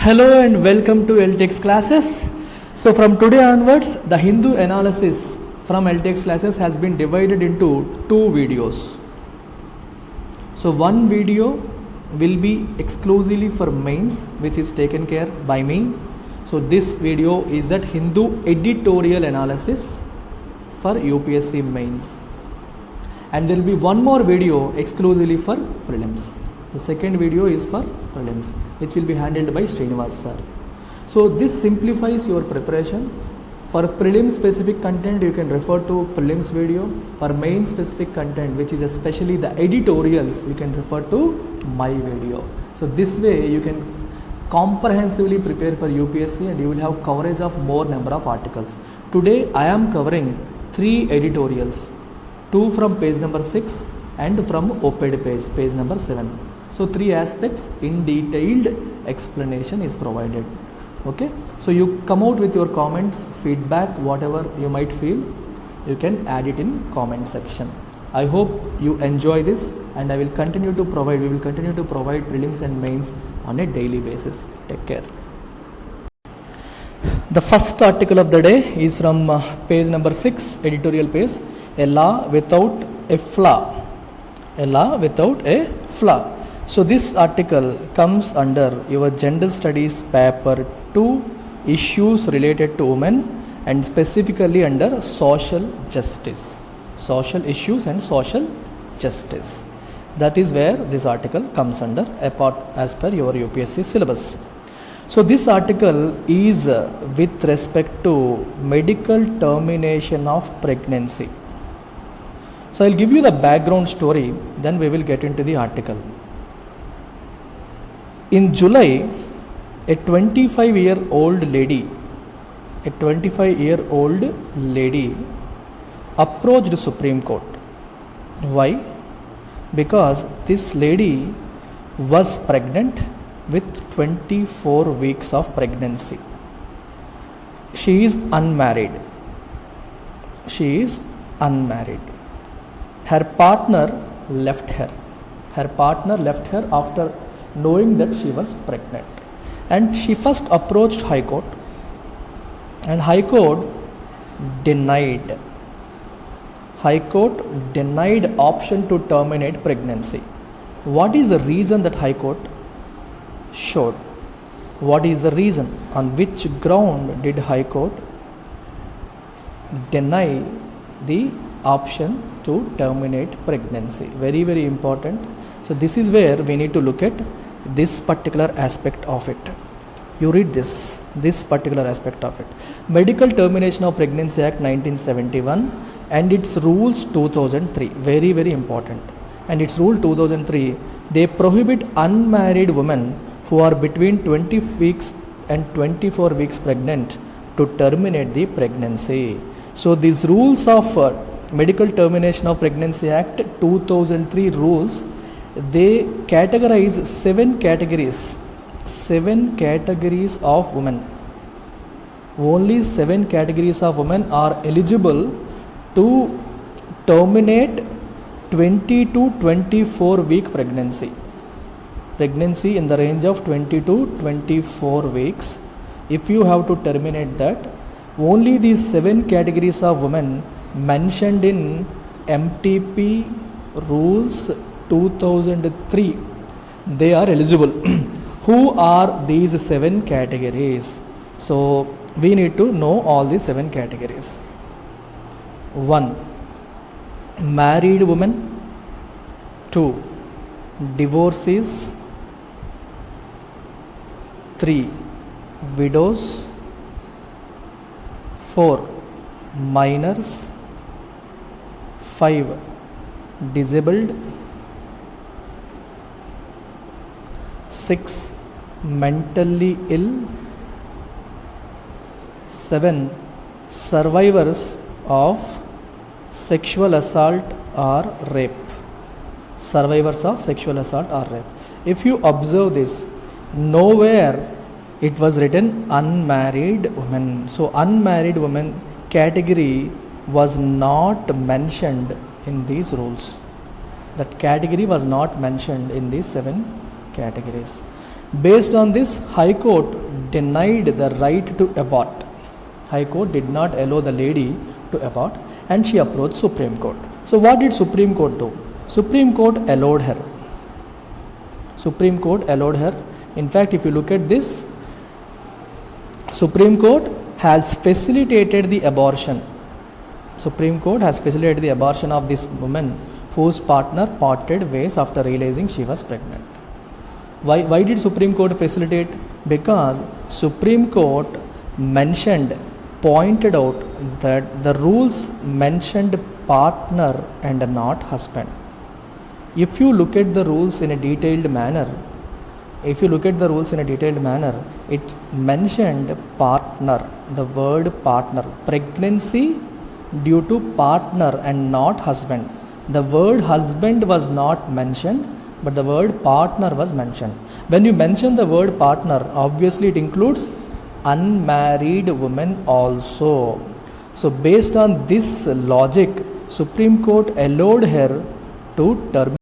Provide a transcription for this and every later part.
Hello and welcome to LTX classes. So from today onwards, the Hindu analysis from LTX classes has been divided into two videos. So one video will be exclusively for mains, which is taken care by me. So this video is that Hindu editorial analysis for UPSC mains. And there will be one more video exclusively for prelims. The second video is for prelims, which will be handled by Srinivas sir. So this simplifies your preparation. For prelim specific content, you can refer to prelims video. For main specific content, which is especially the editorials, you can refer to my video. So this way you can comprehensively prepare for UPSC and you will have coverage of more number of articles. Today I am covering 3 editorials, 2 from page number 6 and from op-ed page number 7. So 3 aspects in detailed explanation is provided. Okay, so you come out with your comments, feedback, whatever you might feel, you can add it in comment section. I hope you enjoy this, and we will continue to provide prelims and mains on a daily basis. Take care. The first article of the day is from page number 6, editorial page, a law without a flaw. A law without a flaw. So this article comes under your general studies paper 2, issues related to women, and specifically under social justice. Social issues and social justice. That is where this article comes under as per your UPSC syllabus. So this article is with respect to medical termination of pregnancy. So I'll give you the background story, then we will get into the article. In July, a 25-year-old lady approached Supreme Court. Why? Because this lady was pregnant with 24 weeks of pregnancy. She is unmarried. Her partner left her. After knowing that she was pregnant, and she first approached High Court, and High Court denied option to terminate pregnancy. What is the reason that High Court showed? What is the reason? On which ground did High Court deny the option to terminate pregnancy? Very, very important. So this is where we need to look at this particular aspect of it. You read this particular aspect of it. Medical Termination of Pregnancy Act 1971 and its rules 2003. Very, very important. And its rule 2003, they prohibit unmarried women who are between 20 weeks and 24 weeks pregnant to terminate the pregnancy. So these rules of Medical Termination of Pregnancy Act 2003 rules, they categorize 7 categories of women. Only 7 categories of women are eligible to terminate 20 to 24 week pregnancy in the range of 20 to 24 weeks. If you have to terminate that, only these 7 categories of women mentioned in MTP rules 2003, they are eligible. Who are these 7 categories? So we need to know all the 7 categories. 1. Married women. 2. Divorcees. 3. Widows. 4. Minors. 5. Disabled. 6. Mentally ill. 7. Survivors of sexual assault or rape. If you observe this, nowhere it was written unmarried women. So unmarried women category was not mentioned in these rules. That category was not mentioned in these 7 categories. Based on this, High Court denied the right to abort. High Court did not allow the lady to abort and she approached Supreme Court. So what did Supreme Court do? Supreme Court allowed her. Supreme Court allowed her. In fact, if you look at this, Supreme Court has facilitated the abortion. Supreme Court has facilitated the abortion of this woman whose partner parted ways after realizing she was pregnant. Why did Supreme Court facilitate? Because Supreme Court pointed out that the rules mentioned partner and not husband. If you look at the rules in a detailed manner, it mentioned partner, the word partner, pregnancy due to partner and not husband. The word husband was not mentioned, but the word partner was mentioned. When you mention the word partner, obviously it includes unmarried women also. So based on this logic, Supreme Court allowed her to terminate.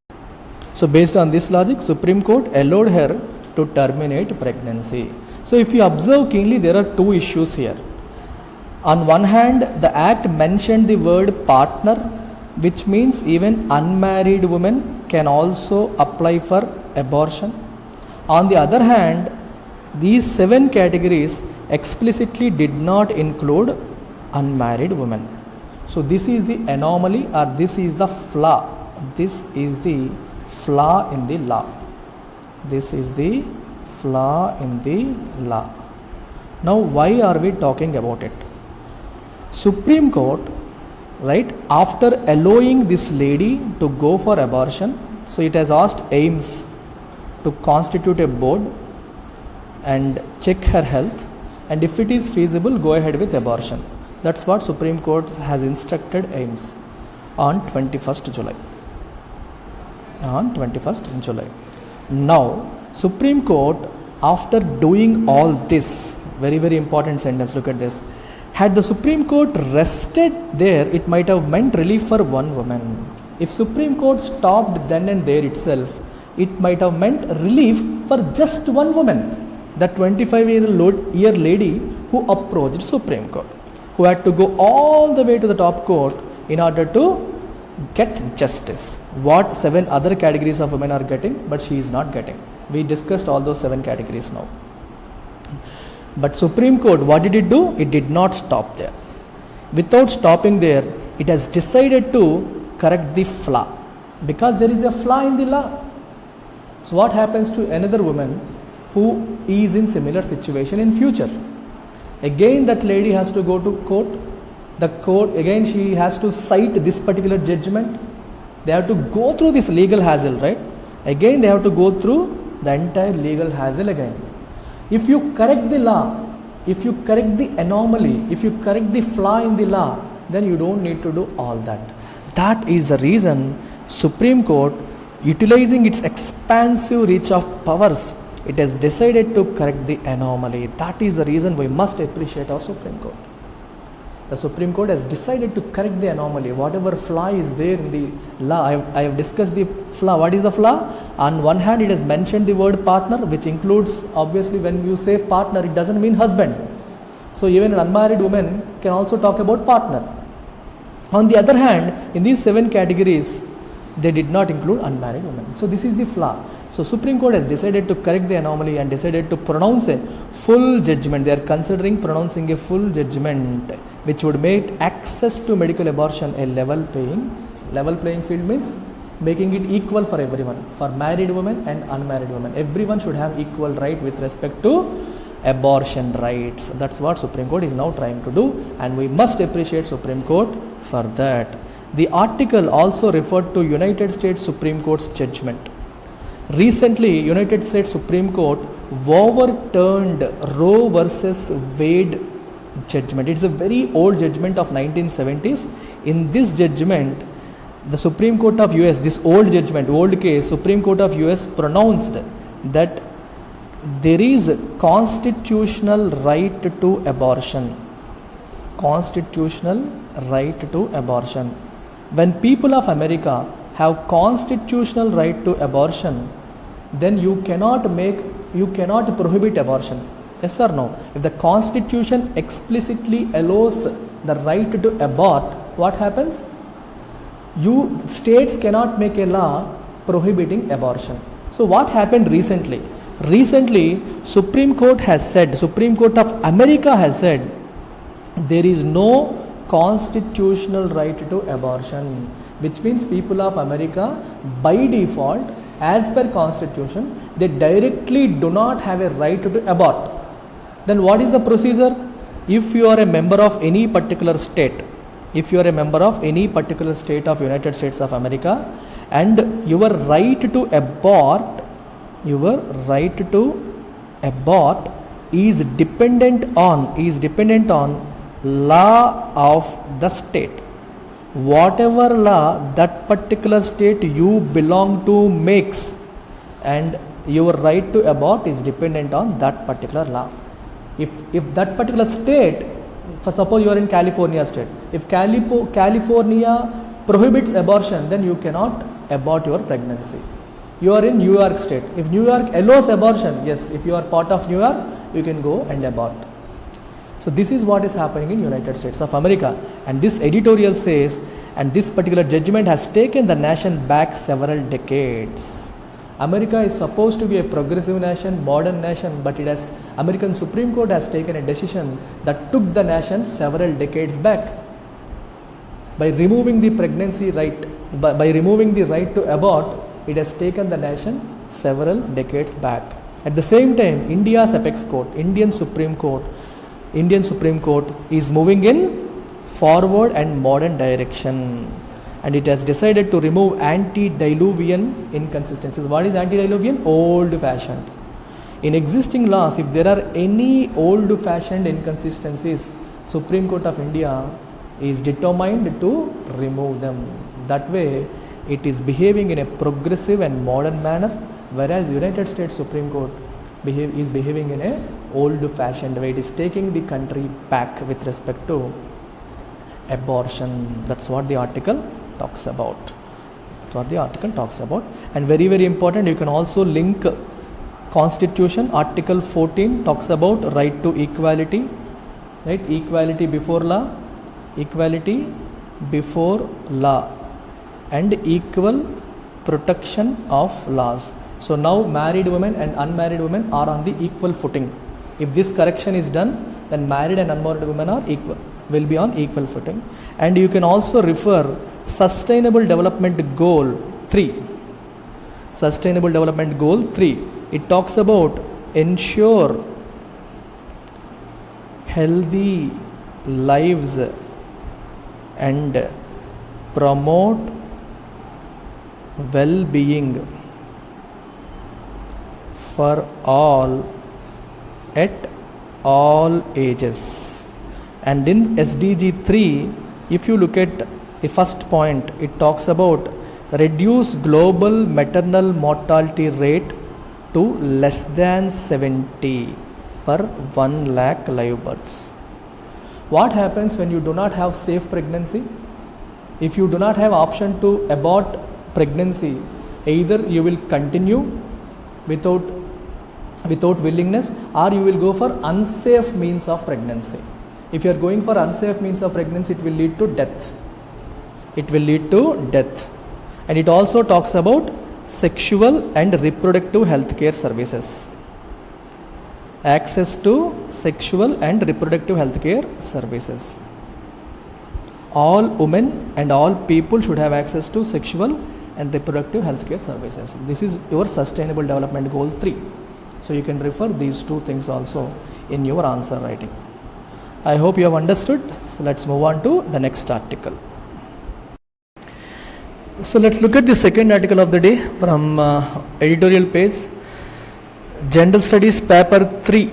So based on this logic, Supreme Court allowed her to terminate pregnancy. So if you observe keenly, there are two issues here. On one hand, the act mentioned the word partner, which means even unmarried women can also apply for abortion. On the other hand, these 7 categories explicitly did not include unmarried women. So this is the anomaly, or this is the flaw. This is the flaw in the law. This is the flaw in the law. Now why are we talking about it? Supreme Court, right, after allowing this lady to go for abortion, so it has asked AIMS to constitute a board and check her health, and if it is feasible, go ahead with abortion. That's what Supreme Court has instructed AIMS on 21st July. Now, Supreme Court, after doing all this, very, very important sentence, look at this. Had the Supreme Court rested there, it might have meant relief for one woman. If Supreme Court stopped then and there itself, it might have meant relief for just one woman. The 25-year lady who approached Supreme Court, who had to go all the way to the top court in order to get justice. What 7 other categories of women are getting, but she is not getting. We discussed all those 7 categories now. But Supreme Court, what did it do? It did not stop there. Without stopping there, it has decided to correct the flaw, because there is a flaw in the law. So what happens to another woman who is in similar situation in future? Again that lady has to go to court. The court, again she has to cite this particular judgment. They have to go through this legal hassle, right? Again they have to go through the entire legal hassle again. If you correct the law, if you correct the anomaly, if you correct the flaw in the law, then you don't need to do all that. That is the reason Supreme Court, utilizing its expansive reach of powers, it has decided to correct the anomaly. That is the reason we must appreciate our Supreme Court. The Supreme Court has decided to correct the anomaly. Whatever flaw is there in the law, I have discussed the flaw. What is the flaw? On one hand, it has mentioned the word partner, which includes, obviously when you say partner, it doesn't mean husband. So even an unmarried woman can also talk about partner. On the other hand, in these 7 categories, they did not include unmarried women. So this is the flaw. So Supreme Court has decided to correct the anomaly and decided to pronounce a full judgment. They are considering pronouncing a full judgment which would make access to medical abortion a level playing field, means making it equal for everyone, for married women and unmarried women. Everyone should have equal right with respect to abortion rights. That's what Supreme Court is now trying to do, and we must appreciate Supreme Court for that. The article also referred to United States Supreme Court's judgment. Recently, United States Supreme Court overturned Roe versus Wade judgment. It's a very old judgment of 1970s. In this judgment, the Supreme Court of US, this old judgment, old case, Supreme Court of US pronounced that there is constitutional right to abortion. Constitutional right to abortion. When people of America have constitutional right to abortion, then you cannot make you cannot prohibit abortion. Yes or no? If the constitution explicitly allows the right to abort, what happens? States cannot make a law prohibiting abortion. So what happened recently? Recently, Supreme Court of America has said, there is no constitutional right to abortion, which means people of America by default, as per constitution, they directly do not have a right to abort. Then what is the procedure? If you are a member of any particular state, of United States of America, and your right to abort is dependent on law of the state. Whatever law that particular state you belong to makes, and your right to abort is dependent on that particular law. If that particular state, for suppose you are in California state, if California prohibits abortion, then you cannot abort your pregnancy. You are in New York state, if New York allows abortion, yes, if you are part of New York, you can go and abort. So this is what is happening in United States of America, and this editorial says, and this particular judgment has taken the nation back several decades. America is supposed to be a progressive nation, modern nation, but American Supreme Court has taken a decision that took the nation several decades back. By removing the pregnancy right, by removing the right to abort, it has taken the nation several decades back. At the same time, India's apex court, Indian Supreme Court is moving in forward and modern direction, and it has decided to remove antediluvian inconsistencies. What is antediluvian? Old fashioned. In existing laws, if there are any old fashioned inconsistencies, Supreme Court of India is determined to remove them. That way, it is behaving in a progressive and modern manner, whereas United States Supreme Court is behaving in a old fashioned way. It is taking the country back with respect to abortion. That's what the article talks about. And very, very important, you can also link Constitution. Article 14 talks about right to equality, right? Equality before law, and equal protection of laws. So now married women and unmarried women are on the equal footing. If this correction is done, then married and unmarried women will be on equal footing. And you can also refer Sustainable Development Goal 3. It talks about ensure healthy lives and promote well-being for all at all ages. And in SDG 3, if you look at the first point, it talks about reduce global maternal mortality rate to less than 70 per 1 lakh live births. What happens when you do not have safe pregnancy? If you do not have option to abort pregnancy, either you will continue without willingness, or you will go for unsafe means of pregnancy. If you are going for unsafe means of pregnancy, it will lead to death. And it also talks about sexual and reproductive health care services. Access to sexual and reproductive health care services. All women and all people should have access to sexual and reproductive health care services. This is your Sustainable Development Goal 3. So you can refer these two things also in your answer writing. I hope you have understood. So let's move on to the next article. So let's look at the second article of the day from editorial page. General Studies paper 3,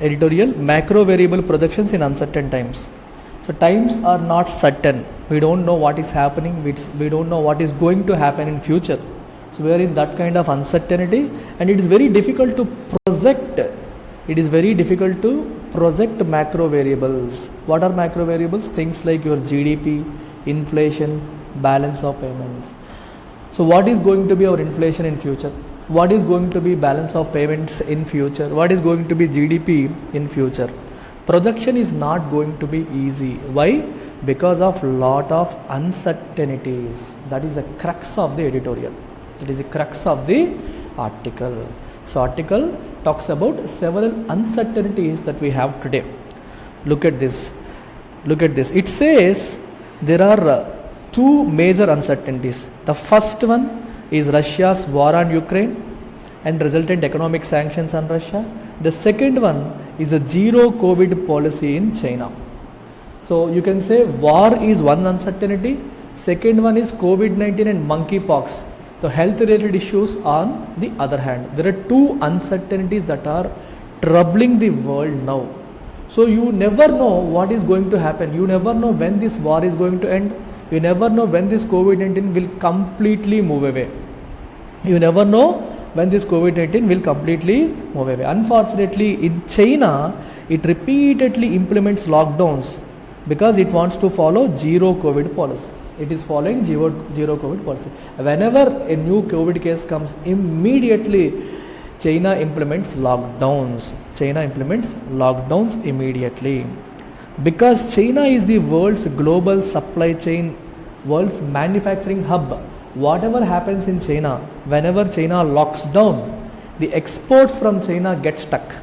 editorial, macro variable projections in uncertain times. So times are not certain. We don't know what is happening. We don't know what is going to happen in future. So we are in that kind of uncertainty, and it is very difficult to project. Macro variables. What are macro variables? Things like your GDP, inflation, balance of payments. So what is going to be our inflation in future? what is going to be balance of payments in future, what is going to be GDP in future. Projection is not going to be easy. Why? Because of lot of uncertainties. That is the crux of the editorial. It is the crux of the article. So article talks about several uncertainties that we have today. Look at this. It says there are two major uncertainties. The first one is Russia's war on Ukraine and resultant economic sanctions on Russia. The second one is a zero COVID policy in China. So you can say war is one uncertainty. Second one is COVID-19 and monkeypox, the health related issues on the other hand. There are two uncertainties that are troubling the world now. So you never know what is going to happen. You never know when this war is going to end. You never know when this COVID-19 will completely move away. You never know when this COVID-19 will completely move away. Unfortunately, in China, it repeatedly implements lockdowns because it wants to follow zero COVID policy. It is following zero COVID policy. Whenever a new COVID case comes, immediately China implements lockdowns. Immediately. Because China is the world's global supply chain, world's manufacturing hub. Whatever happens in China, whenever China locks down, the exports from China get stuck.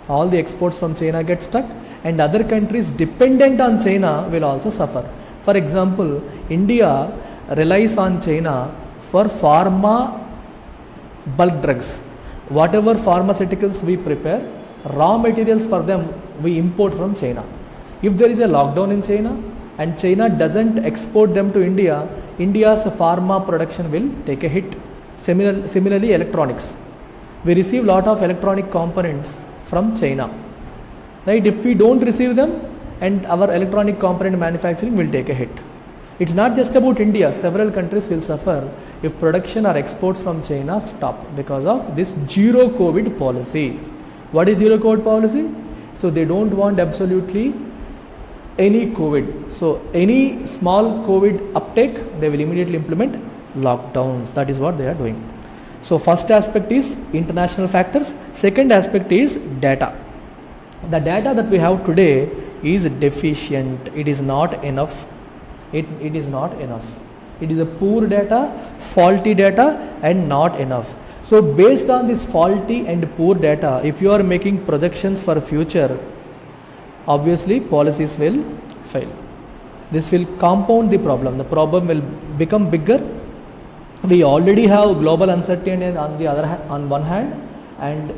All the exports from China get stuck, and other countries dependent on China will also suffer. For example, India relies on China for pharma bulk drugs. Whatever pharmaceuticals we prepare, raw materials for them we import from China. If there is a lockdown in China and China doesn't export them to India, India's pharma production will take a hit. Similarly, electronics. We receive lot of electronic components from China. Right? If we don't receive them, and our electronic component manufacturing will take a hit. It's not just about India. Several countries will suffer if production or exports from China stop because of this zero COVID policy. What is zero COVID policy? So they don't want absolutely any COVID. So any small COVID uptake, they will immediately implement lockdowns. That is what they are doing. So first aspect is international factors. Second aspect is data. The data that we have today is deficient. It is not enough. It is not enough. It is a poor data, faulty data, and not enough. So based on this faulty and poor data, if you are making projections for future, obviously policies will fail. This will compound the problem. The problem will become bigger. We already have global uncertainty on the other hand, on one hand, and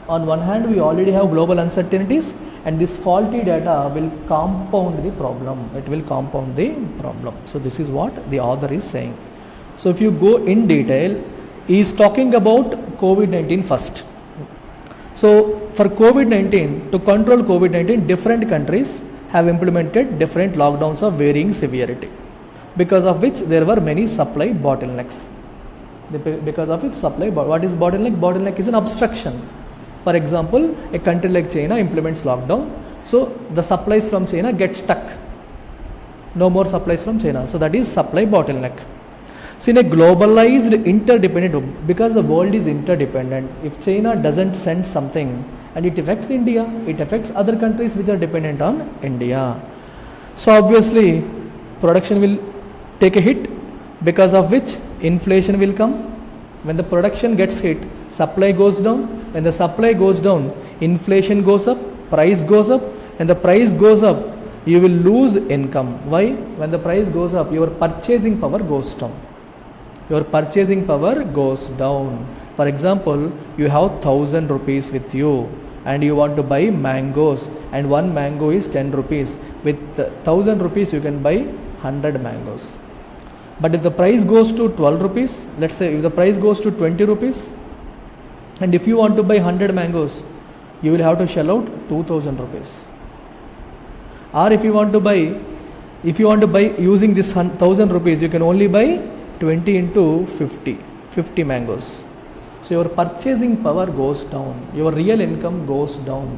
on one hand we already have global uncertainties, and this faulty data will compound the problem. It will compound the problem. So this is what the author is saying. So if you go in detail, he is talking about COVID-19 first. So for COVID-19, to control COVID-19, different countries have implemented different lockdowns of varying severity, because of which there were many supply bottlenecks. Because of its supply, what is bottleneck? Bottleneck is an obstruction. For example, a country like China implements lockdown, so the supplies from China get stuck. No more supplies from China. So that is supply bottleneck. So in a globalized, interdependent, because the world is interdependent, if China doesn't send something and it affects India, it affects other countries which are dependent on India. So obviously production will take a hit, because of which inflation will come. When the production gets hit, supply goes down. When the supply goes down, inflation goes up, price goes up. When the price goes up, you will lose income. Why? When the price goes up, your purchasing power goes down. Your purchasing power goes down. For example, you have 1,000 rupees with you and you want to buy mangoes, and one mango is 10 rupees. With 1,000 rupees, you can buy 100 mangoes. But if the price goes to 12 rupees, let's say if the price goes to 20 rupees, and if you want to buy 100 mangoes, you will have to shell out 2,000 rupees. Or if you want to buy using this 1,000 rupees, you can only buy 20 into 50 mangoes. So your purchasing power goes down, your real income goes down.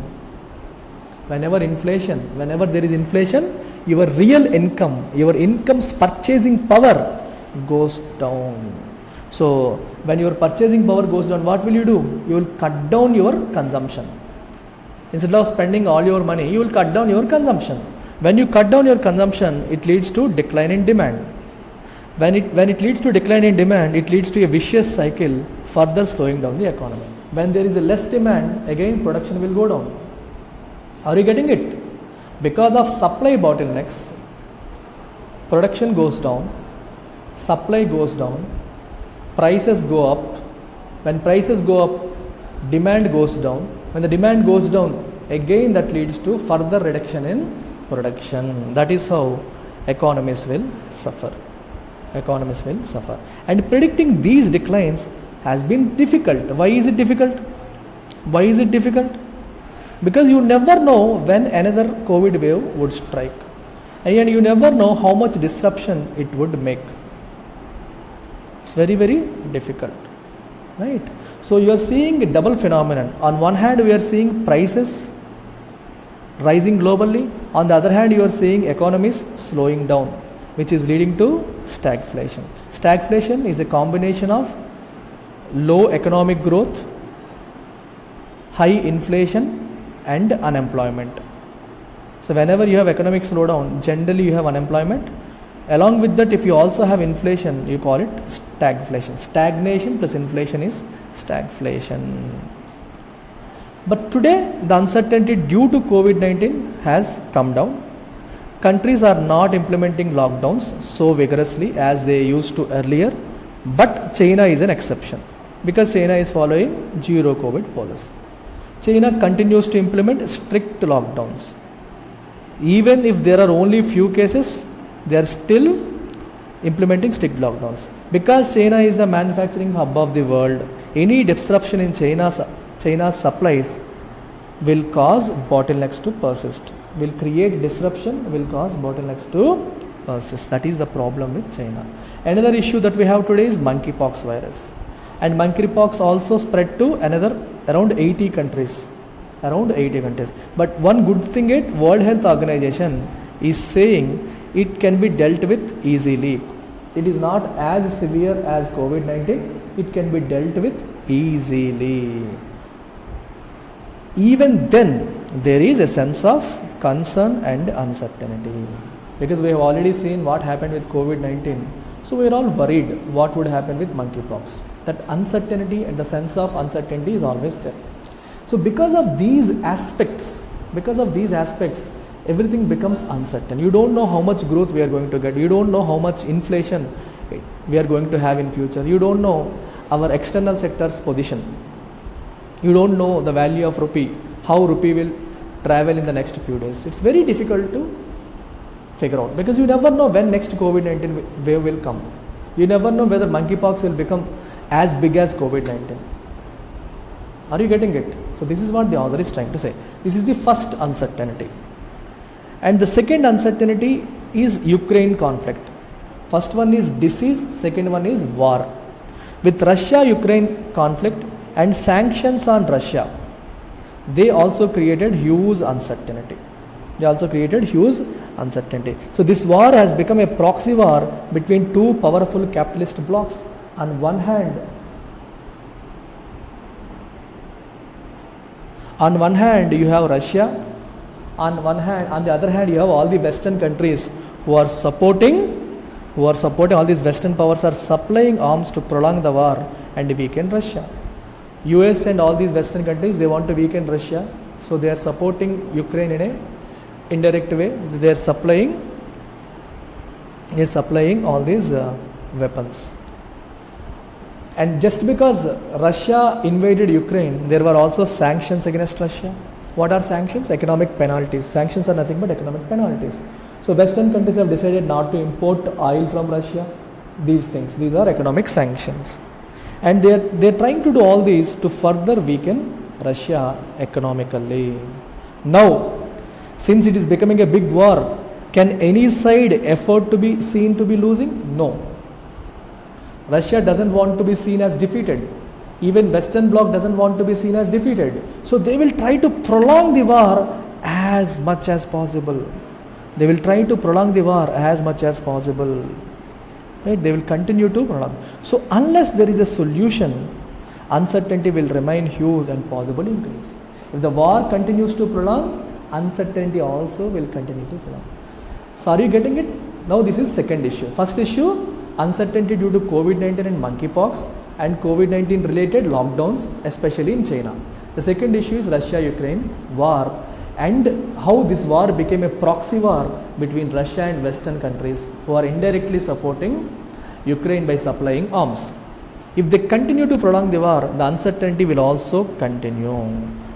Whenever there is inflation, your real income, your income's purchasing power goes down. So when your purchasing power goes down, what will you do? You will cut down your consumption. Instead of spending all your money, you will cut down your consumption. When you cut down your consumption, it leads to decline in demand. When it leads to decline in demand, it leads to a vicious cycle, further slowing down the economy. When there is a less demand, again production will go down. Are you getting it? Because of supply bottlenecks, production goes down, supply goes down, prices go up. When prices go up, demand goes down. When the demand goes down, again that leads to further reduction in production. That is how economies will suffer. Economies will suffer. And predicting these declines has been difficult. Why is it difficult? Why is it difficult? Because you never know when another COVID wave would strike. And you never know how much disruption it would make. It's very, very difficult. Right? So you are seeing a double phenomenon. On one hand, we are seeing prices rising globally. On the other hand, you are seeing economies slowing down, which is leading to stagflation. Stagflation is a combination of low economic growth, high inflation, and unemployment. So whenever you have economic slowdown, generally you have unemployment. Along with that, if you also have inflation, you call it stagflation. Stagnation plus inflation is stagflation. But today, the uncertainty due to COVID-19 has come down. Countries are not implementing lockdowns so vigorously as they used to earlier, but China is an exception because China is following zero COVID policy. China continues to implement strict lockdowns. Even if there are only few cases, they are still implementing strict lockdowns. Because China is the manufacturing hub of the world, any disruption in China's supplies will cause bottlenecks to persist. Will create disruption, will cause bottlenecks to persist. That is the problem with China. Another issue that we have today is monkeypox virus. And monkeypox also spread to around 80 countries. Around 80 countries. But one good thing is World Health Organization is saying it can be dealt with easily. It is not as severe as COVID-19. It can be dealt with easily. Even then, there is a sense of concern and uncertainty. Because we have already seen what happened with COVID-19. So we are all worried what would happen with monkeypox. That uncertainty and the sense of uncertainty is always there. So because of these aspects, everything becomes uncertain. You don't know how much growth we are going to get. You don't know how much inflation we are going to have in future. You don't know our external sector's position. You don't know the value of rupee, how rupee will travel in the next few days. It's very difficult to figure out because you never know when next COVID-19 wave will come. You never know whether monkeypox will become as big as COVID-19. Are you getting it? So this is what the author is trying to say. This is the first uncertainty. And the second uncertainty is Ukraine conflict. First one is disease, second one is war. With Russia-Ukraine conflict and sanctions on Russia, they also created huge uncertainty. So this war has become a proxy war between two powerful capitalist blocs. On one hand, you have Russia. On the other hand, you have all the Western countries who are supporting all these Western powers are supplying arms to prolong the war and weaken Russia. US and all these Western countries, they want to weaken Russia, so they are supporting Ukraine in a indirect way. So they are supplying all these weapons. And just because Russia invaded Ukraine, there were also sanctions against Russia. What are sanctions? Economic penalties. Sanctions are nothing but economic penalties. So Western countries have decided not to import oil from Russia. These are economic sanctions. And they're trying to do all these to further weaken Russia economically. Now, since it is becoming a big war, can any side afford to be seen to be losing? No. Russia doesn't want to be seen as defeated. Even Western bloc doesn't want to be seen as defeated. So they will try to prolong the war as much as possible. right? They will continue to prolong. So unless there is a solution, uncertainty will remain huge and possible increase. If the war continues to prolong, uncertainty also will continue to prolong. So are you getting it? Now this is second issue. First issue, uncertainty due to COVID-19 and monkeypox and COVID-19 related lockdowns, especially in China. The second issue is Russia-Ukraine war and how this war became a proxy war between Russia and Western countries who are indirectly supporting Ukraine by supplying arms. If they continue to prolong the war, the uncertainty will also continue.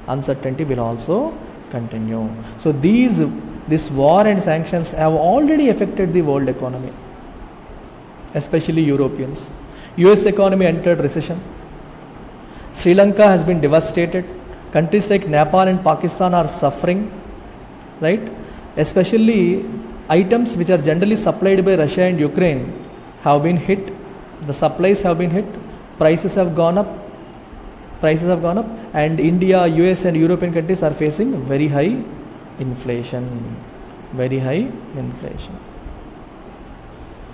Uncertainty will also continue. So this war and sanctions have already affected the world economy, especially Europeans. US economy entered recession. Sri Lanka has been devastated. Countries like Nepal and Pakistan are suffering, right? Especially items which are generally supplied by Russia and Ukraine have been hit. The supplies have been hit. Prices have gone up. And India, US and European countries are facing very high inflation.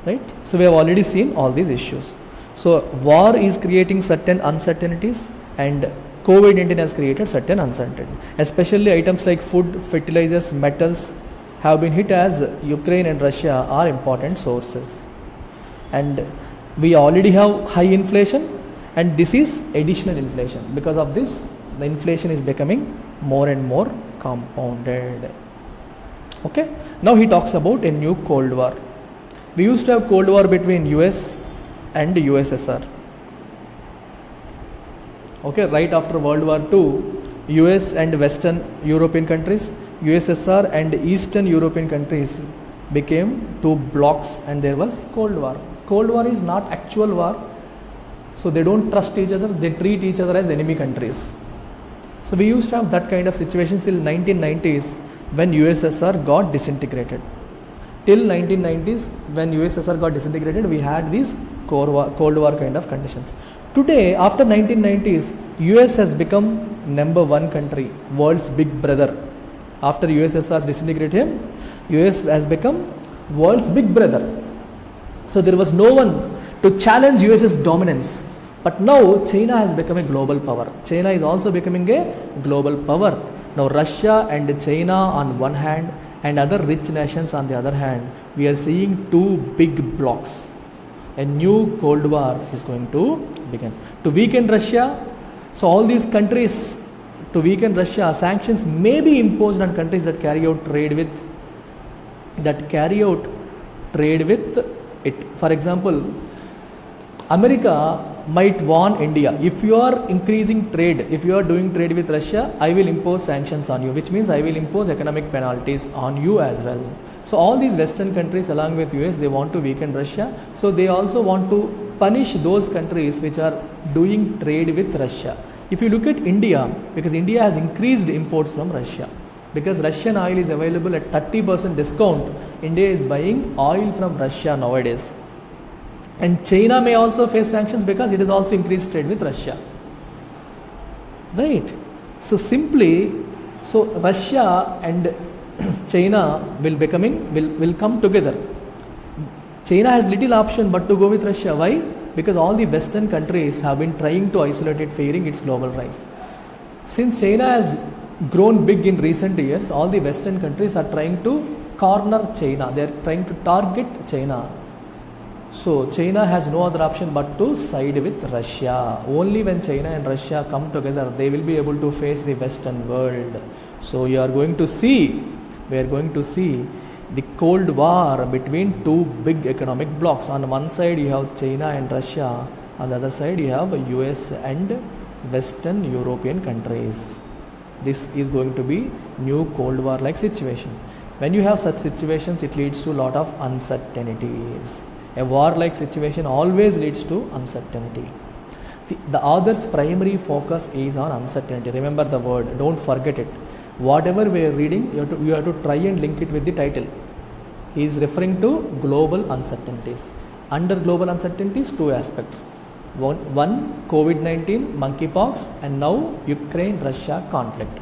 Right? So we have already seen all these issues. So war is creating certain uncertainties and COVID-19 has created certain uncertainty. Especially items like food, fertilizers, metals have been hit as Ukraine and Russia are important sources. And we already have high inflation and this is additional inflation. Because of this, the inflation is becoming more and more compounded. Okay. Now he talks about a new Cold War. We used to have Cold War between US and USSR. Okay, right after World War II, US and Western European countries, USSR and Eastern European countries became two blocks and there was Cold War. Cold War is not actual war. So they don't trust each other, they treat each other as enemy countries. So we used to have that kind of situation till 1990s when USSR got disintegrated. Till 1990s when USSR got disintegrated, we had these Cold War kind of conditions. Today, after 1990s, US has become number one country, world's big brother. After USSR's disintegration, US has become world's big brother. So there was no one to challenge US's dominance. But now China has become a global power. China is also becoming a global power. Now Russia and China on one hand and other rich nations on the other hand, we are seeing two big blocks. A new Cold War is going to begin. To weaken Russia, so all these countries, to weaken Russia, sanctions may be imposed on countries that carry out trade with it. For example, America might warn India, if you are increasing trade, if you are doing trade with Russia, I will impose sanctions on you, which means I will impose economic penalties on you as well. So all these Western countries along with US, they want to weaken Russia. So they also want to punish those countries which are doing trade with Russia. If you look at India, because India has increased imports from Russia, because Russian oil is available at 30% discount, India is buying oil from Russia nowadays. And China may also face sanctions because it has also increased trade with Russia. Right? So Russia and China will come together. China has little option but to go with Russia. Why? Because all the Western countries have been trying to isolate it, fearing its global rise. Since China has grown big in recent years, all the Western countries are trying to corner China. They are trying to target China. So China has no other option but to side with Russia. Only when China and Russia come together, they will be able to face the Western world. So we are going to see the Cold War between two big economic blocks. On one side you have China and Russia, on the other side you have US and Western European countries. This is going to be new Cold War like situation. When you have such situations, it leads to a lot of uncertainties. A war like situation always leads to uncertainty. The author's primary focus is on uncertainty. Remember the word, don't forget it. Whatever we are reading, you have to try and link it with the title. He is referring to global uncertainties. Under global uncertainties, two aspects. One COVID-19, monkeypox, and now Ukraine-Russia conflict.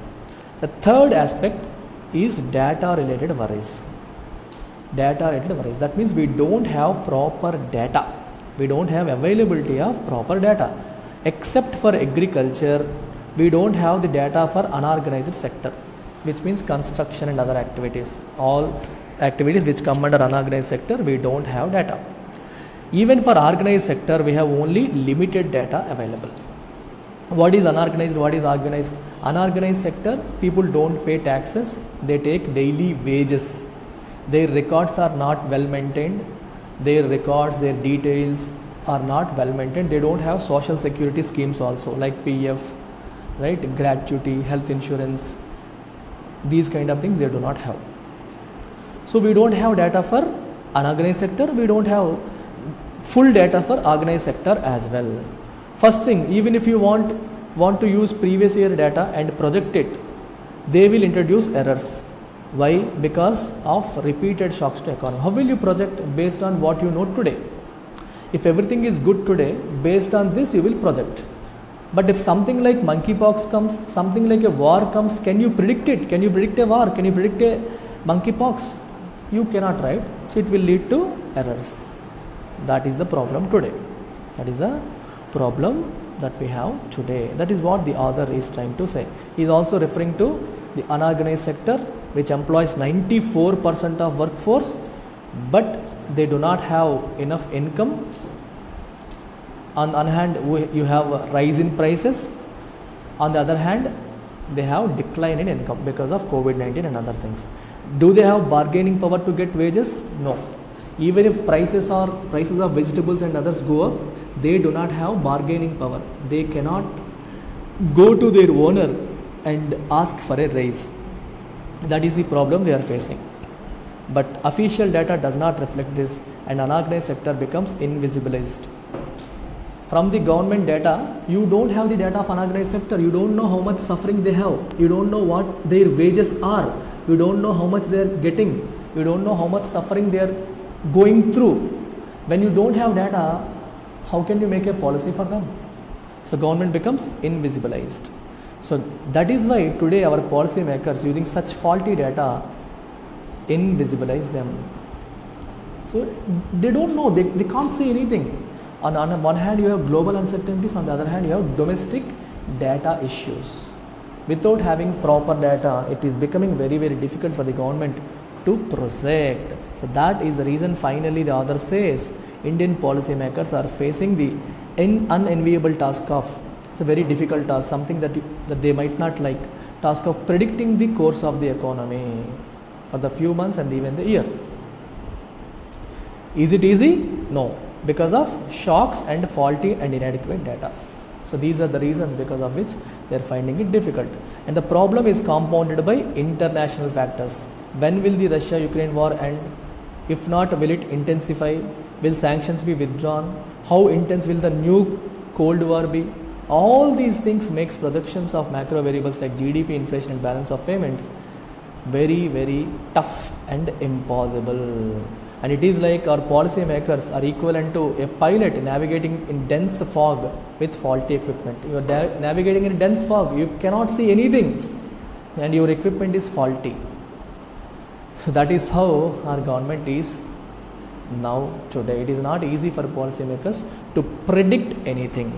The third aspect is data-related worries. data related average. That means we don't have proper data. We don't have availability of proper data. Except for agriculture, we don't have the data for unorganized sector, which means construction and other activities. All activities which come under unorganized sector, we don't have data. Even for organized sector, we have only limited data available. What is unorganized? What is organized? Unorganized sector, people don't pay taxes, they take daily wages. Their records are not well maintained. Their records, their details are not well maintained. They don't have social security schemes also, like PF, right, gratuity, health insurance, these kind of things they do not have. So we don't have data for unorganized sector, we don't have full data for organized sector as well. First thing, even if you want to use previous year data and project it, they will introduce errors. Why? Because of repeated shocks to economy. How will you project based on what you know today? If everything is good today, based on this you will project. But if something like monkeypox comes, something like a war comes, can you predict it? Can you predict a war? Can you predict a monkeypox? You cannot, right? So it will lead to errors. That is the problem today. That is the problem that we have today. That is what the author is trying to say. He is also referring to the unorganized sector, which employs 94% of workforce, but they do not have enough income. On one hand, you have a rise in prices. On the other hand, they have decline in income because of COVID-19 and other things. Do they have bargaining power to get wages? No. Even if prices of vegetables and others go up, they do not have bargaining power. They cannot go to their owner and ask for a raise. That is the problem they are facing. But official data does not reflect this, and unorganized sector becomes invisibilized. From the government data, you don't have the data of unorganized sector. You don't know how much suffering they have. You don't know what their wages are. You don't know how much they are getting. You don't know how much suffering they are going through. When you don't have data, how can you make a policy for them? So government becomes invisibilized. So that is why today our policy makers, using such faulty data, invisibilize them. So they don't know, they can't say anything. On one hand you have global uncertainties, on the other hand you have domestic data issues. Without having proper data, it is becoming very, very difficult for the government to project. So that is the reason finally the author says Indian policymakers are facing the unenviable task of, it's a very difficult task, something that they might not like, task of predicting the course of the economy for the few months and even the year. Is it easy? No, because of shocks and faulty and inadequate data. So these are the reasons because of which they are finding it difficult. And the problem is compounded by international factors. When will the Russia-Ukraine war end? If not, will it intensify? Will sanctions be withdrawn? How intense will the new Cold War be? All these things makes projections of macro variables like GDP, inflation and balance of payments very, very tough and impossible. And it is like our policy makers are equivalent to a pilot navigating in dense fog with faulty equipment. You are navigating in dense fog, you cannot see anything and your equipment is faulty. So that is how our government is now today. It is not easy for policymakers to predict anything.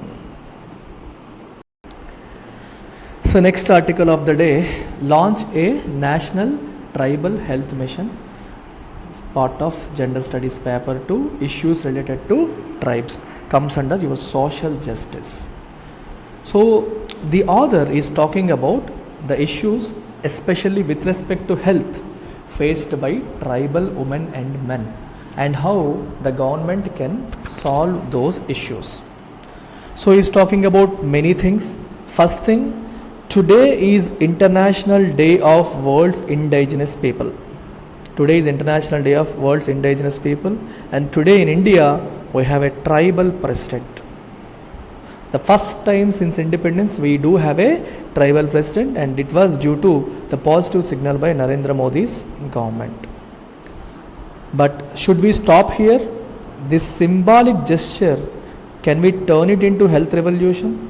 So next article of the day, launch a national tribal health mission, part of gender studies paper 2, issues related to tribes, comes under your social justice. So the author is talking about the issues especially with respect to health faced by tribal women and men, and how the government can solve those issues. So he is talking about many things. First thing, today is International Day of World's Indigenous People. Today is International Day of World's Indigenous People, and today in India we have a tribal president. The first time since independence we do have a tribal president, and it was due to the positive signal by Narendra Modi's government. But should we stop here? This symbolic gesture, can we turn it into health revolution?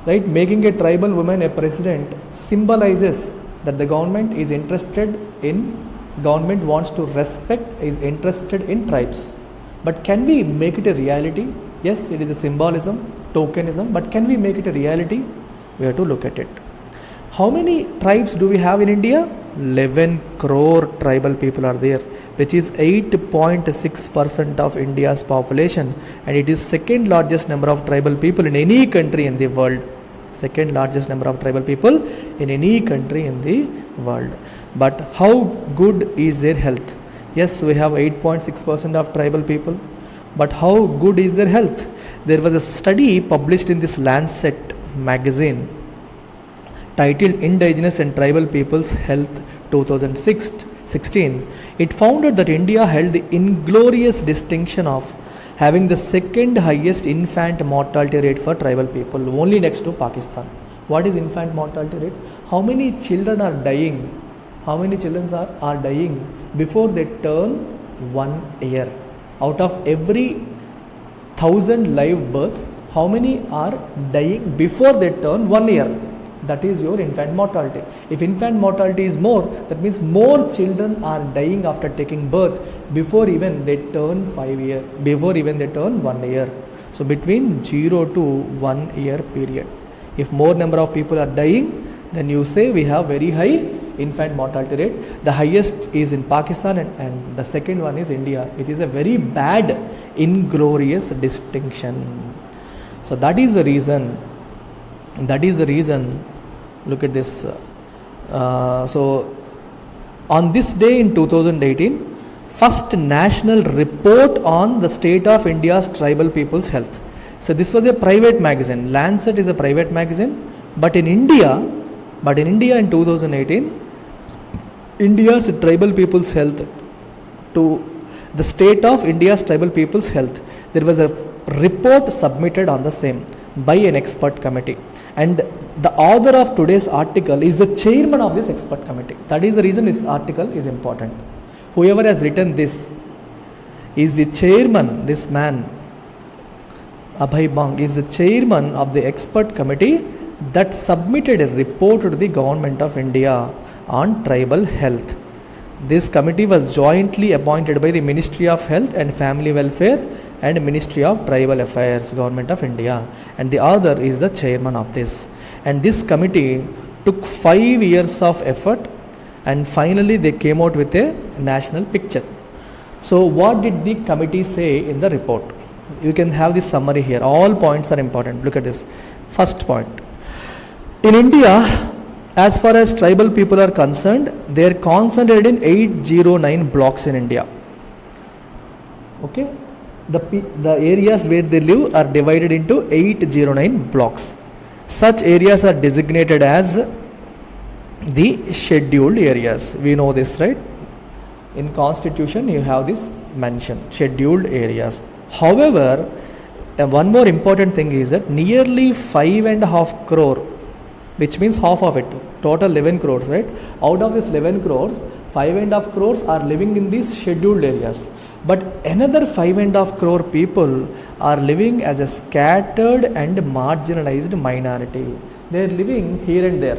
Right? Making a tribal woman a president symbolizes that the government is interested in government wants to respect, is interested in tribes. But can we make it a reality? Yes, it is a symbolism, tokenism, but can we make it a reality? We have to look at it. How many tribes do we have in India? 11 crore tribal people are there, which is 8.6% of India's population, and it is second largest number of tribal people in any country in the world. Second largest number of tribal people in any country in the world. But how good is their health? Yes, we have 8.6% of tribal people, but how good is their health? There was a study published in this Lancet magazine titled Indigenous and Tribal People's Health 2016. It found out that India held the inglorious distinction of having the second highest infant mortality rate for tribal people, only next to Pakistan. What is infant mortality rate? How many children are dying? How many children are dying before they turn 1 year? Out of every 1,000 live births, how many are dying before they turn 1 year? That is your infant mortality. If infant mortality is more, that means more children are dying after taking birth before even they turn 5 years, before even they turn 1 year. So between 0 to 1 year period. If more number of people are dying, then you say we have very high infant mortality rate. The highest is in Pakistan, and the second one is India, which is a very bad, inglorious distinction. So that is the reason. Look at this. So on this day in 2018, first national report on the state of India's tribal people's health. So this was a private magazine. Lancet is a private magazine, but in India in 2018, India's tribal people's health, to the state of India's tribal people's health, there was a report submitted on the same by an expert committee, and the author of today's article is the chairman of this expert committee. That is the reason this article is important. Whoever has written this is the chairman. This man, Abhay Bang, is the chairman of the expert committee that submitted a report to the government of India on tribal health. This committee was jointly appointed by the Ministry of Health and Family Welfare and Ministry of Tribal Affairs, Government of India, and the author is the chairman of this. And this committee took 5 years of effort, and finally they came out with a national picture. So what did the committee say in the report? You can have this summary here. All points are important. Look at this. First point. In India, as far as tribal people are concerned, they are concentrated in 809 blocks in India. Okay? The areas where they live are divided into 809 blocks. Such areas are designated as the scheduled areas. We know this, right? In Constitution, you have this mention, scheduled areas. However, one more important thing is that nearly 5.5 crore, which means half of it, total 11 crores, right? Out of this 11 crores, 5.5 crores are living in these scheduled areas. But another 5.5 crore people are living as a scattered and marginalized minority. They are living here and there.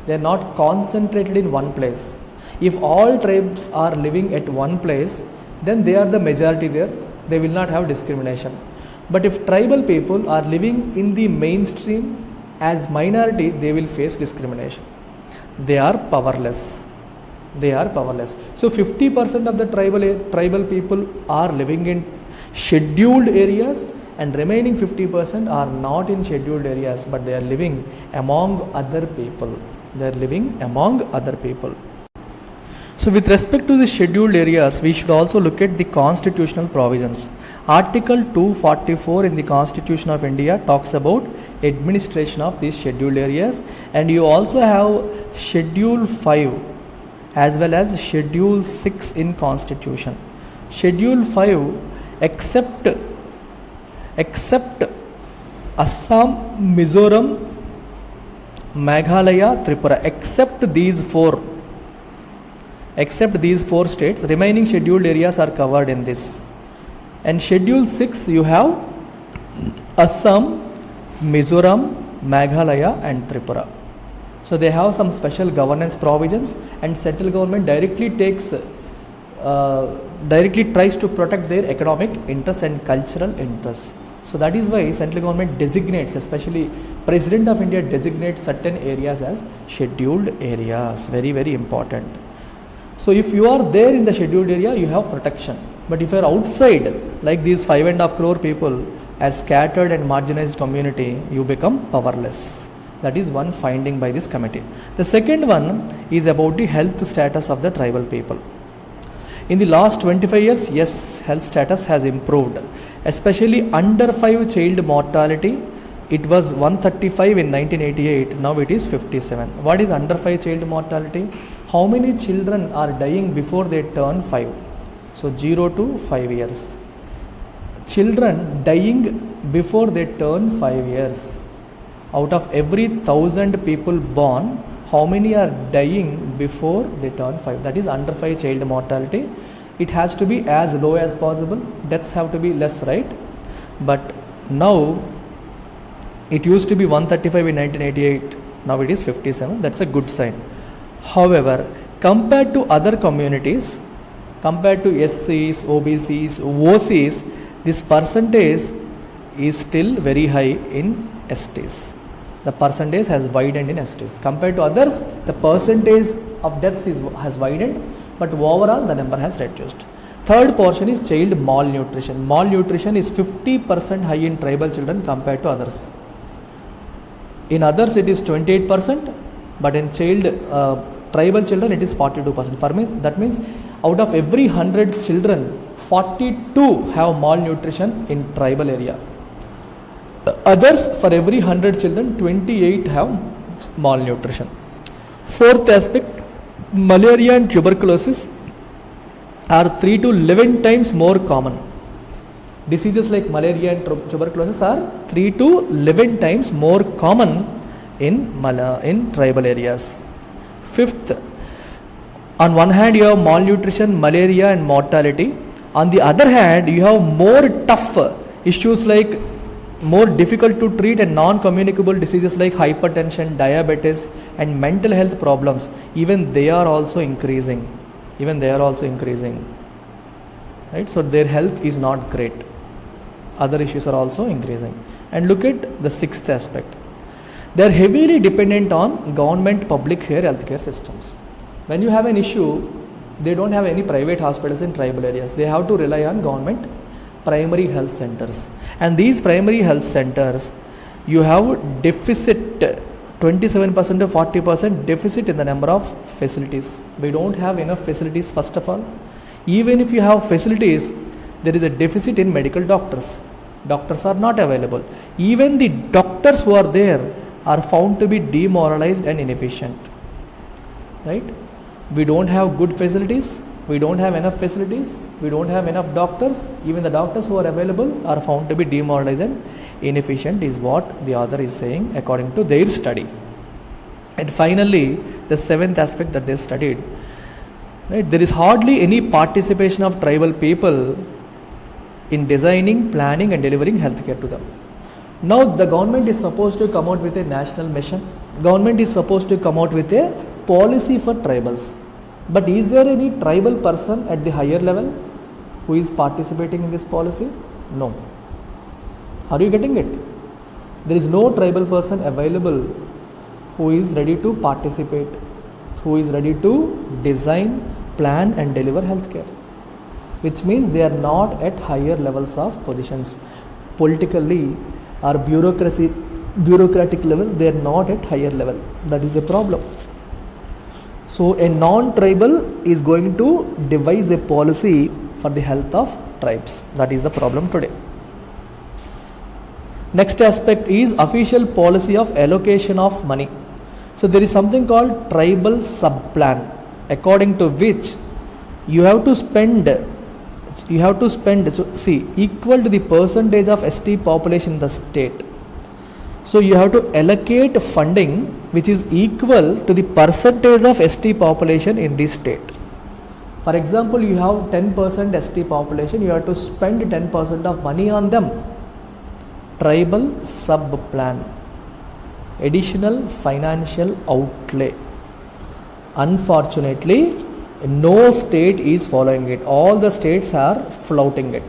They are not concentrated in one place. If all tribes are living at one place, then they are the majority there. They will not have discrimination. But if tribal people are living in the mainstream as minority, they will face discrimination. They are powerless. So 50% of the tribal people are living in scheduled areas, and remaining 50% are not in scheduled areas, but they are living among other people. So with respect to the scheduled areas, we should also look at the constitutional provisions. Article 244 in the Constitution of India talks about administration of these scheduled areas, and you also have Schedule 5 as well as Schedule 6 in Constitution. Schedule 5 except Assam, Mizoram, Meghalaya, Tripura, except these four states, remaining scheduled areas are covered in this. And Schedule 6, you have Assam, Mizoram, Meghalaya and Tripura. So they have some special governance provisions, and central government directly takes directly tries to protect their economic interests and cultural interests. So that is why central government designates, especially President of India designates certain areas as scheduled areas. Very, very important. So if you are there in the scheduled area, you have protection. But if you are outside, like these 5.5 crore people, as scattered and marginalized community, you become powerless. That is one finding by this committee. The second one is about the health status of the tribal people. In the last 25 years, yes, health status has improved, especially under 5 child mortality. It was 135 in 1988, now it is 57. What is under 5 child mortality? How many children are dying before they turn 5? So 0 to 5 years. Children dying before they turn 5 years. Out of every 1,000 people born, how many are dying before they turn 5? That is under 5 child mortality. It has to be as low as possible. Deaths have to be less, right? But now it used to be 135 in 1988. Now it is 57. That's a good sign. However, compared to other communities, compared to SCs, OBCs, OCs, this percentage is still very high in STs. The percentage has widened in STs. Compared to others, the percentage of deaths has widened, but overall the number has reduced. Third portion is child malnutrition. Malnutrition is 50% high in tribal children compared to others. In others it is 28%, but in tribal children it is 42%. For me, that means out of every 100 children, 42 have malnutrition in tribal area. Others, for every 100 children, 28 have malnutrition. Fourth aspect, malaria and tuberculosis are 3 to 11 times more common. Diseases like malaria and tuberculosis are 3 to 11 times more common in tribal areas. Fifth, on one hand you have malnutrition, malaria and mortality. On the other hand, you have more tough issues like more difficult to treat and non-communicable diseases like hypertension, diabetes and mental health problems. Even they are also increasing. Right? So their health is not great. Other issues are also increasing. And look at the sixth aspect. They are heavily dependent on government public healthcare systems. When you have an issue, they don't have any private hospitals in tribal areas. They have to rely on government primary health centers. And these primary health centers, you have deficit, 27% to 40% deficit in the number of facilities. We don't have enough facilities, first of all. Even if you have facilities, there is a deficit in medical doctors. Doctors are not available. Even the doctors who are there are found to be demoralized and inefficient. Right? We don't have good facilities. We don't have enough facilities. We don't have enough doctors. Even the doctors who are available are found to be demoralized and inefficient, is what the author is saying according to their study. And finally, the seventh aspect that they studied, right, there is hardly any participation of tribal people in designing, planning and delivering healthcare to them. Now the government is supposed to come out with a national mission. Government is supposed to come out with a policy for tribals. But is there any tribal person at the higher level who is participating in this policy? No. Are you getting it? There is no tribal person available who is ready to participate, who is ready to design, plan and deliver healthcare. Which means they are not at higher levels of positions. Politically or bureaucratic level, they are not at higher level. That is a problem. So a non-tribal is going to devise a policy for the health of tribes. That is the problem today. Next aspect is official policy of allocation of money. So there is something called tribal sub-plan, according to which you have to spend equal to the percentage of ST population in the state. So you have to allocate funding which is equal to the percentage of ST population in the state. For example, you have 10% ST population, you have to spend 10% of money on them. Tribal sub-plan, additional financial outlay. Unfortunately, No state is following it. All the states are flouting it.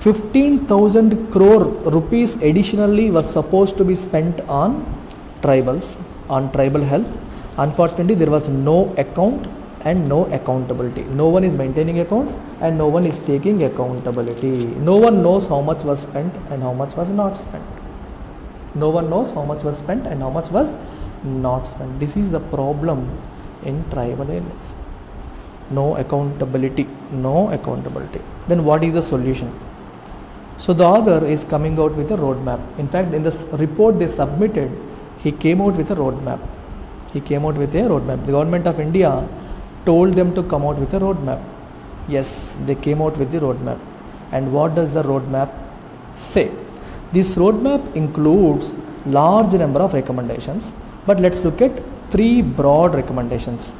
15,000 crore rupees additionally was supposed to be spent on tribals, on tribal health. Unfortunately, there was no account and no accountability. No one is maintaining accounts and no one is taking accountability. No one knows how much was spent and how much was not spent. No one knows how much was spent and how much was not spent. This is the problem in tribal areas. No accountability. No accountability. Then what is the solution? So the author is coming out with a roadmap. In fact, in this report they submitted, he came out with a roadmap. He came out with a roadmap. The government of India told them to come out with a roadmap. Yes, they came out with the roadmap. And what does the roadmap say? This roadmap includes large number of recommendations, but let's look at three broad recommendations.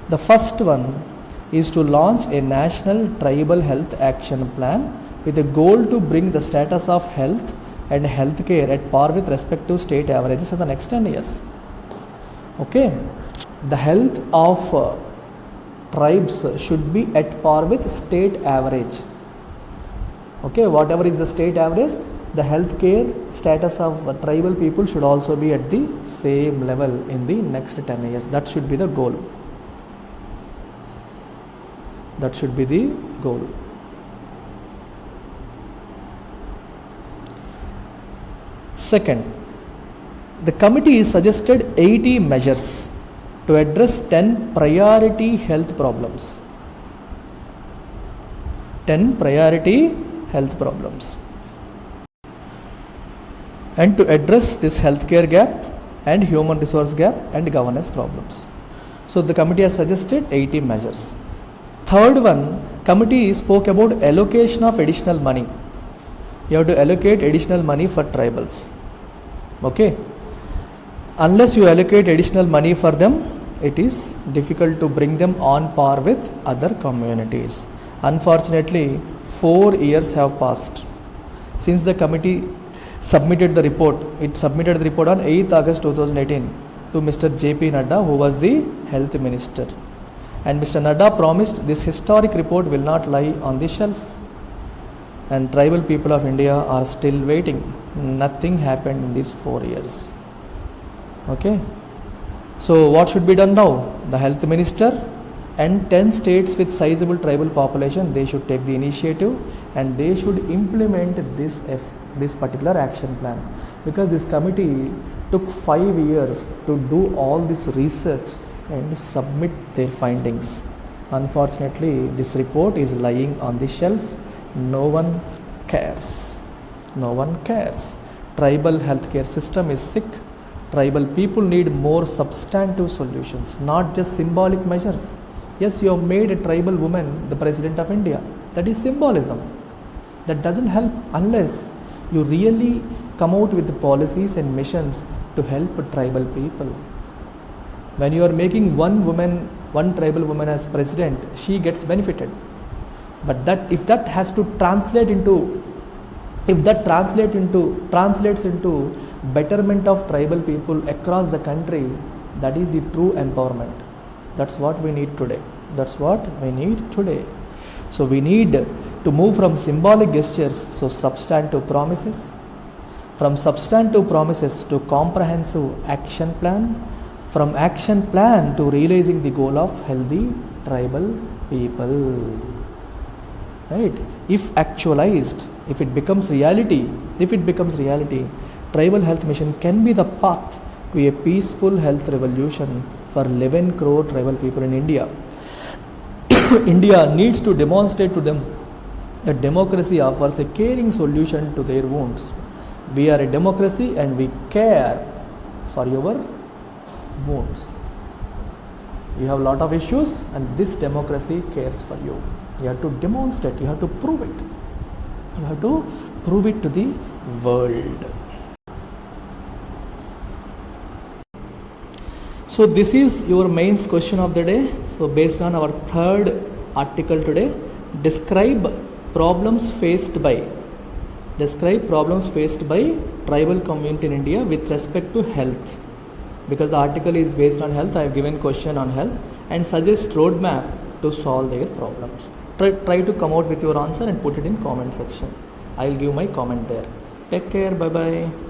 The first one is to launch a national tribal health action plan with a goal to bring the status of health and healthcare at par with respective state averages in the next 10 years. Okay, the health of tribes should be at par with state average. Okay, whatever is the state average, the healthcare status of tribal people should also be at the same level in the next 10 years. That should be the goal. That should be the goal. Second, the committee suggested 80 measures to address 10 priority health problems. 10 priority health problems. And to address this healthcare gap and human resource gap and governance problems. So the committee has suggested 80 measures. Third one, committee spoke about allocation of additional money. You have to allocate additional money for tribals. Okay. Unless you allocate additional money for them, it is difficult to bring them on par with other communities. Unfortunately, 4 years have passed since the committee submitted the report. It submitted the report on 8th August 2018 to Mr. J.P. Nadda, who was the health minister. And Mr. Nadda promised this historic report will not lie on the shelf. And tribal people of India are still waiting. Nothing happened in these 4 years. Okay. So what should be done now? The health minister and 10 states with sizable tribal population, they should take the initiative and they should implement this particular action plan. Because this committee took 5 years to do all this research and submit their findings. Unfortunately, this report is lying on the shelf. No one cares. No one cares. Tribal healthcare system is sick. Tribal people need more substantive solutions, not just symbolic measures. Yes, you have made a tribal woman the President of India. That is symbolism. That doesn't help unless you really come out with the policies and missions to help tribal people. When you are making one tribal woman as president, she gets benefited. But if that translates into betterment of tribal people across the country, that is the true empowerment. That's what we need today. So we need to move from symbolic gestures, so substantive promises, from substantive promises to comprehensive action plan, from action plan to realizing the goal of healthy tribal people. Right? If actualized, if it becomes reality, tribal health mission can be the path to a peaceful health revolution for 11 crore tribal people in India. India needs to demonstrate to them that democracy offers a caring solution to their wounds. We are a democracy and we care for your wounds. You have a lot of issues and this democracy cares for you. You have to demonstrate, you have to prove it. You have to prove it to the world. So this is your mains question of the day. So based on our third article today, describe problems faced by tribal community in India with respect to health. because the article is based on health. I have given question on health and suggest roadmap to solve their problems. Try to come out with your answer and put it in comment section. I will give my comment there. Take care. Bye bye.